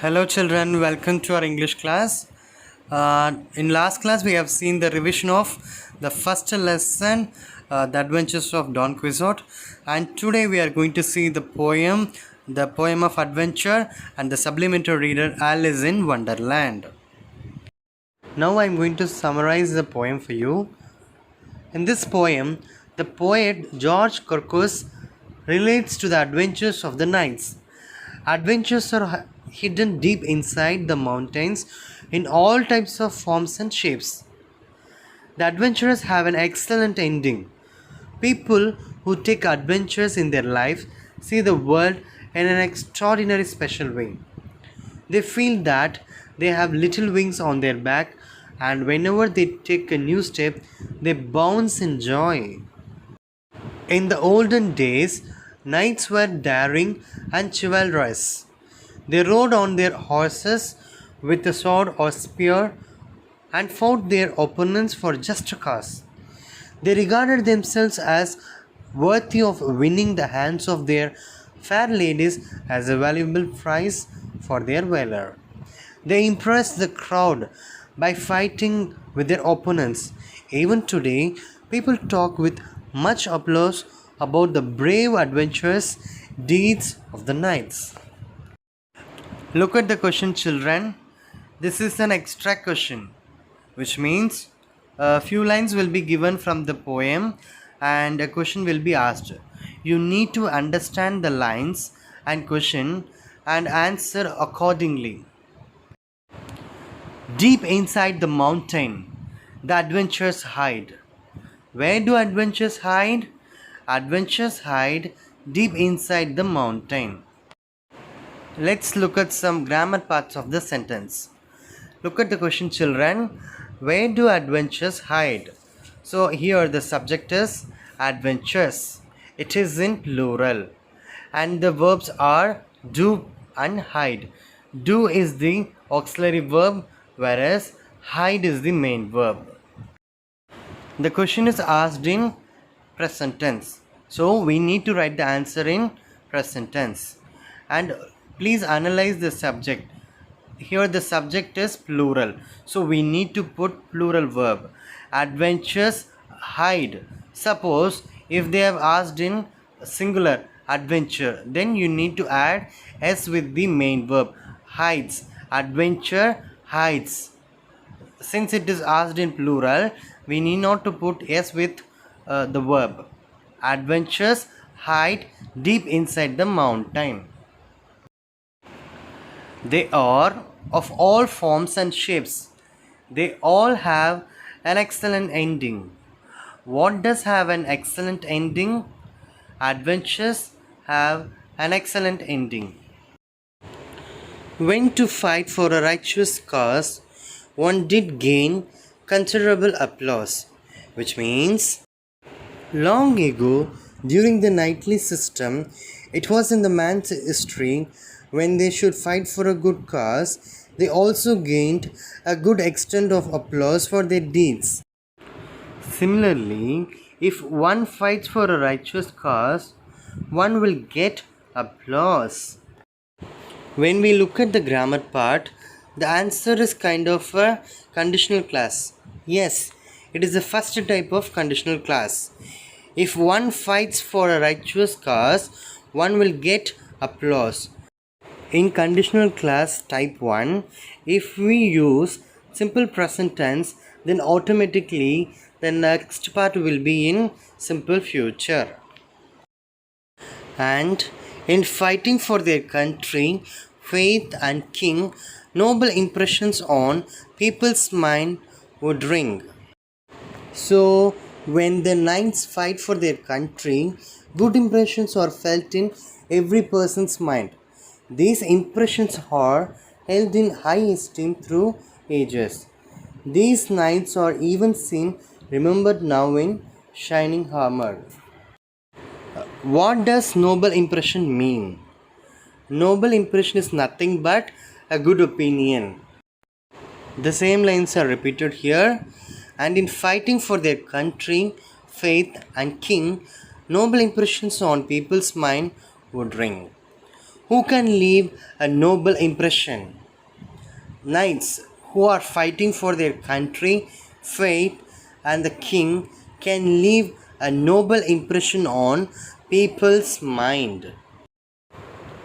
Hello children, welcome to our English class. In last class we have seen the revision of the first lesson, The Adventures of Don Quixote, and today we are going to see the poem of adventure and the supplementary reader Alice in Wonderland. Now I am going to summarize the poem for you. In this poem, the poet George Corcus relates to the adventures of the knights. Adventures are hidden deep inside the mountains in all types of forms and shapes. The adventurers have an excellent ending. People who take adventures in their life see the world in an extraordinary special way. They feel that they have little wings on their back, and whenever they take a new step, they bounce in joy. In the olden days, knights were daring and chivalrous. They rode on their horses with a sword or spear and fought their opponents for just a cause. They regarded themselves as worthy of winning the hands of their fair ladies as a valuable prize for their valor. They impressed the crowd by fighting with their opponents. Even today, people talk with much applause about the brave adventurous deeds of the knights. Look at the question, children. This is an extract question, which means a few lines will be given from the poem and a question will be asked. You need to understand the lines and question and answer accordingly. Deep inside the mountain, the adventurers hide. Where do adventures hide? Adventures hide deep inside the mountain. Let's look at some grammar parts of the sentence. Look at the question, children. Where do adventures hide? So here the subject is adventures. It is in plural. And the verbs are do and hide. Do is the auxiliary verb, whereas hide is the main verb. The question is asked in present tense. So we need to write the answer in present tense. And please analyze the subject. Here the subject is plural. So we need to put plural verb. Adventures hide. Suppose if they have asked in singular adventure, then you need to add s with the main verb. Hides. Adventure hides. Since it is asked in plural, we need not to put s with the verb. Adventures hide deep inside the mountain. They are of all forms and shapes. They all have an excellent ending. What does have an excellent ending? Adventures have an excellent ending. When to fight for a righteous cause, one did gain considerable applause, which means long ago, during the knightly system, it was in the man's history when they should fight for a good cause, they also gained a good extent of applause for their deeds. Similarly, if one fights for a righteous cause, one will get applause. When we look at the grammar part, the answer is kind of a conditional clause. Yes, it is the first type of conditional clause. If one fights for a righteous cause, one will get applause. In conditional clause type 1, if we use simple present tense, then automatically the next part will be in simple future. And in fighting for their country, faith and king, noble impressions on people's mind would ring. So, when the knights fight for their country, good impressions are felt in every person's mind. These impressions are held in high esteem through ages. These knights are even seen remembered now in shining armor. What does noble impression mean? Noble impression is nothing but a good opinion. The same lines are repeated here. And in fighting for their country, faith and king, noble impressions on people's mind would ring. who can leave a noble impression. Knights who are fighting for their country, faith, and the king can leave a noble impression on people's mind.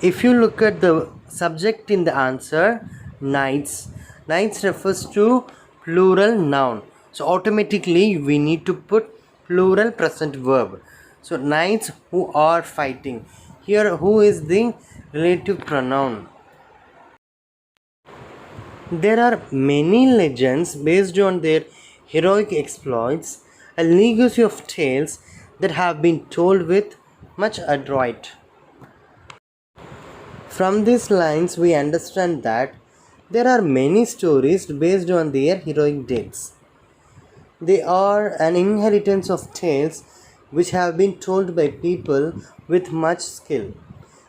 If you look at the subject in the answer, knights, knights refers to plural noun. So automatically we need to put plural present verb. So knights who are fighting. Here who is the relative pronoun? There are many legends based on their heroic exploits, a legacy of tales that have been told with much adroit. From these lines, we understand that there are many stories based on their heroic deeds. They are an inheritance of tales which have been told by people with much skill.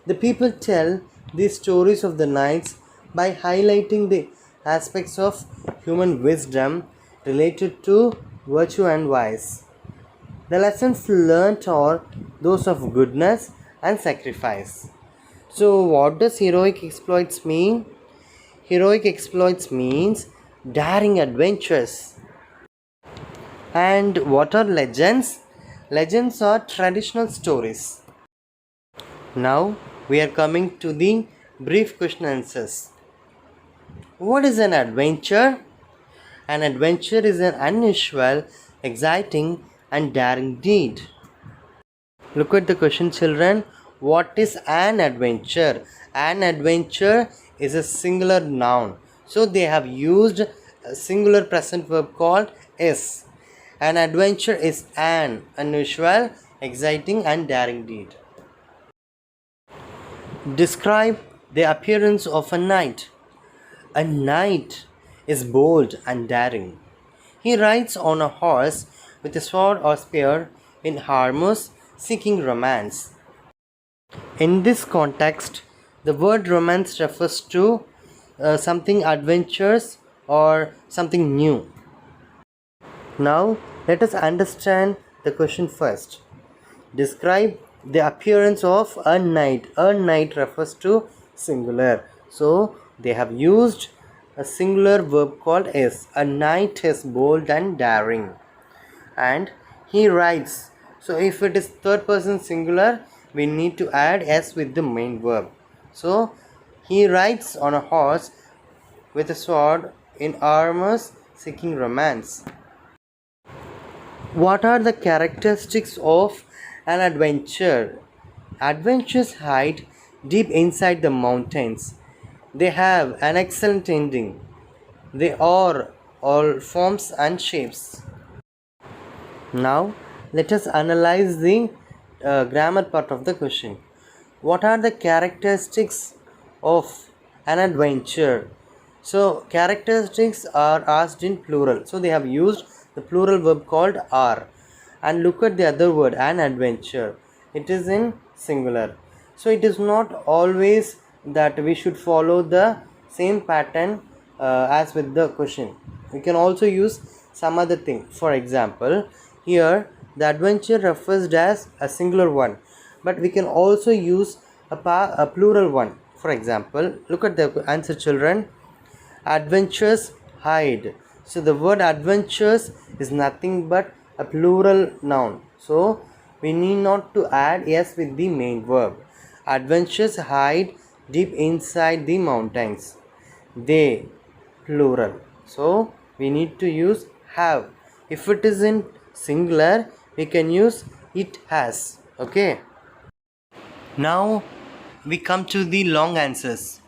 The people tell these stories of the knights by highlighting the aspects of human wisdom related to virtue and vice. The lessons learnt are those of goodness and sacrifice. So, what does heroic exploits mean? Heroic exploits means daring adventures. And what are legends? Legends are traditional stories. Now we are coming to the brief question answers. What is an adventure? An adventure is an unusual, exciting, and daring deed. Look at the question, children. What is an adventure? An adventure is a singular noun. So they have used a singular present verb called is. An adventure is an unusual, exciting, and daring deed. Describe the appearance of a knight. A knight is bold and daring. He rides on a horse with a sword or spear in harness, seeking romance. In this context, the word romance refers to something adventurous or something new. Now, let us understand the question first. Describe the appearance of a knight. A knight refers to singular. So, they have used a singular verb called is. A knight is bold and daring. And he rides. So, if it is third person singular, we need to add s with the main verb. So, he rides on a horse with a sword in armor, seeking romance. What are the characteristics of an adventure? Adventures hide deep inside the mountains. They have an excellent ending. They are all forms and shapes. Now, let us analyze the grammar part of the question. What are the characteristics of an adventure? So, characteristics are asked in plural. So, they have used the plural verb called are. And look at the other word, an adventure. It is in singular. So, it is not always that we should follow the same pattern as with the question. We can also use some other thing. For example, here the adventure refers as a singular one, but we can also use a plural one. For example, look at the answer, children. Adventures hide. So the word adventures is nothing but a plural noun. So we need not to add s with the main verb. Adventures hide deep inside the mountains. They, plural. So we need to use have. If it is in singular, we can use it has. Okay. Now we come to the long answers.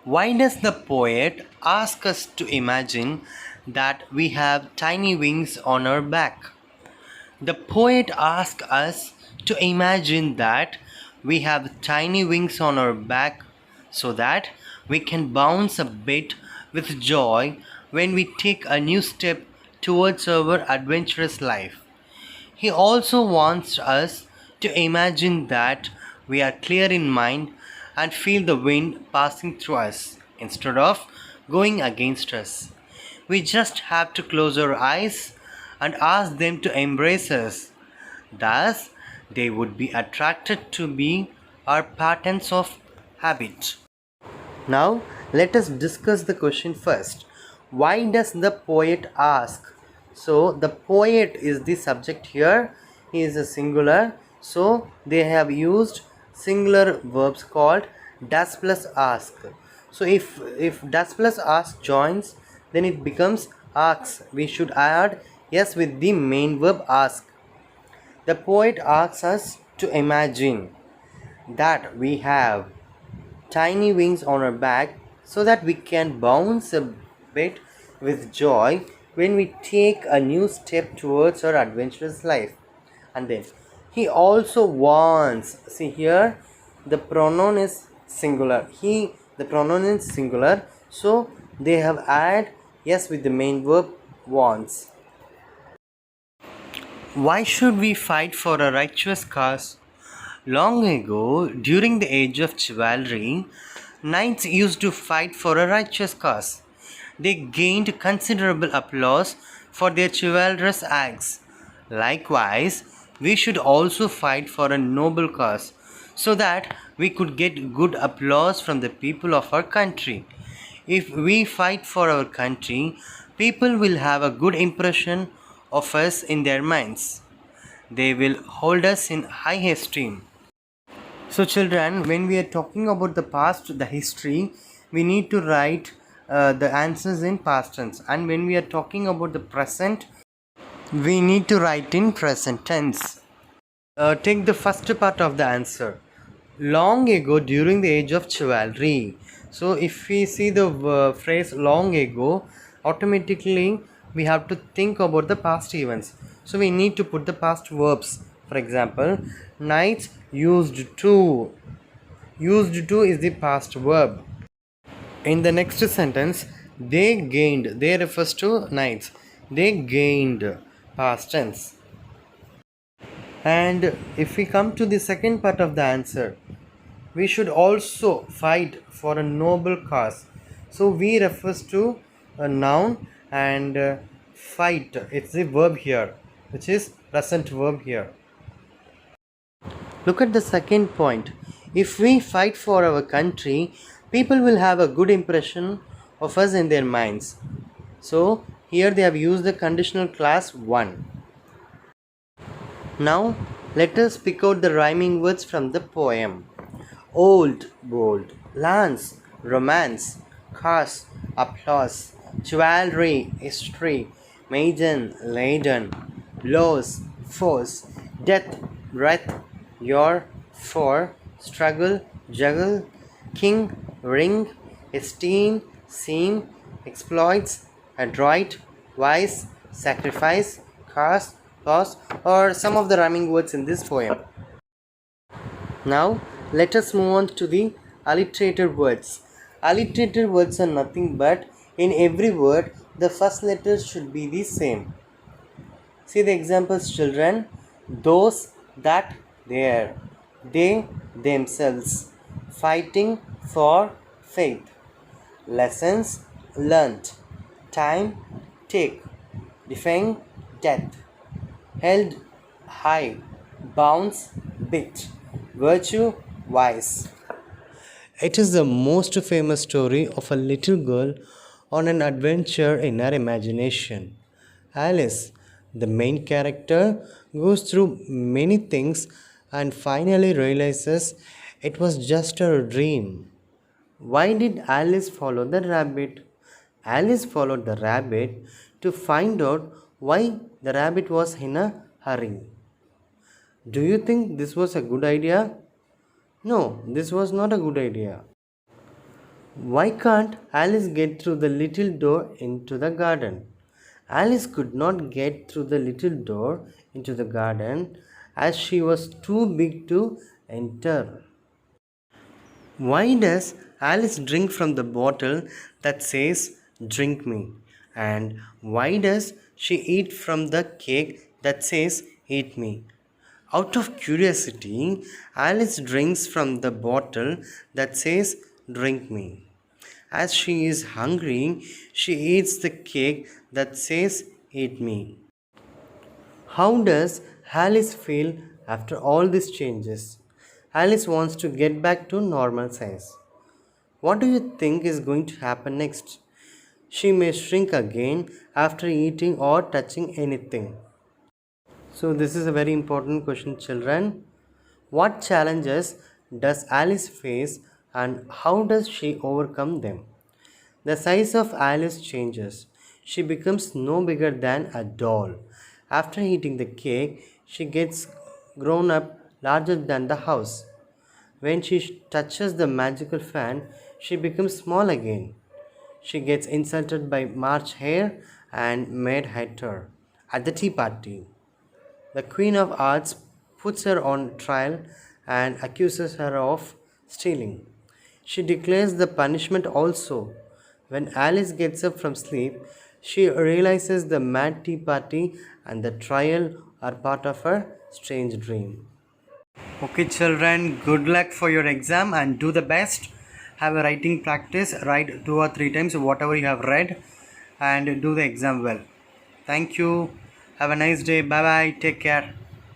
Why does the poet ask us to imagine that we have tiny wings on our back? The poet asks us to imagine that we have tiny wings on our back so that we can bounce a bit with joy when we take a new step towards our adventurous life. He also wants us to imagine that we are clear in mind and feel the wind passing through us instead of going against us. We just have to close our eyes and ask them to embrace us. Thus, they would be attracted to be our patterns of habit. Now, let us discuss the question first. Why does the poet ask? So, the poet is the subject here. He is a singular. So, they have used singular verbs called does plus ask. So, if does plus ask joins, then it becomes asks. We should add yes with the main verb ask. The poet asks us to imagine that we have tiny wings on our back so that we can bounce a bit with joy when we take a new step towards our adventurous life. And then he also wants, see here the pronoun is singular, the pronoun is singular, so they have add yes with the main verb wants. Why should we fight for a righteous cause? Long ago, during the age of chivalry, knights used to fight for a righteous cause. They gained considerable applause for their chivalrous acts. Likewise, we should also fight for a noble cause so that we could get good applause from the people of our country. If we fight for our country, people will have a good impression of us in their minds. They will hold us in high esteem. So, children, when we are talking about the past, the history, we need to write the answers in past tense, and when we are talking about the present, we need to write in present tense. Take the first part of the answer. Long ago, during the age of chivalry. So, if we see the phrase long ago, automatically we have to think about the past events. So, we need to put the past verbs. For example, knights used to. Used to is the past verb. In the next sentence, they gained. They refers to knights. They gained, past tense. And if we come to the second part of the answer, we should also fight for a noble cause. So we refers to a noun, and fight, it's the verb here, which is present verb here. Look at the second point. If we fight for our country, people will have a good impression of us in their minds. So here they have used the conditional class 1. Now let us pick out the rhyming words from the poem. Old, bold, lance, romance, cause, applause, chivalry, history, maiden, laden, blows, force, death, breath, your, for, struggle, juggle, king, ring, esteem, seem, exploits, adroit, wise, sacrifice, cause, or some of the rhyming words in this poem. Now let us move on to the alliterated words. Alliterated words are nothing but in every word the first letter should be the same. See the examples, children. Those, that, there. They, themselves. Fighting for faith. Lessons learnt. Time, take. Defend, death. Held high. Bounce, bit. Virtue, vice. It is the most famous story of a little girl on an adventure in her imagination. Alice, the main character, goes through many things and finally realizes it was just her dream. Why did Alice follow the rabbit? Alice followed the rabbit to find out why the rabbit was in a hurry. Do you think this was a good idea? No, this was not a good idea. Why can't Alice get through the little door into the garden? Alice could not get through the little door into the garden as she was too big to enter. Why does Alice drink from the bottle that says, "Drink me"? And why does she eat from the cake that says, "Eat me"? Out of curiosity, Alice drinks from the bottle that says, "Drink me." As she is hungry, she eats the cake that says, "Eat me." How does Alice feel after all these changes? Alice wants to get back to normal size. What do you think is going to happen next? She may shrink again after eating or touching anything. So, this is a very important question, children. What challenges does Alice face and how does she overcome them? The size of Alice changes. She becomes no bigger than a doll. After eating the cake, she gets grown up larger than the house. When she touches the magical fan, she becomes small again. She gets insulted by March Hare and Mad Hatter at the tea party. The Queen of Arts puts her on trial and accuses her of stealing. She declares the punishment also. When Alice gets up from sleep, she realizes the mad tea party and the trial are part of her strange dream. Okay, children, good luck for your exam and do the best. Have a writing practice, write 2 or 3 times whatever you have read, and do the exam well. Thank you. Have a nice day. Bye bye. Take care.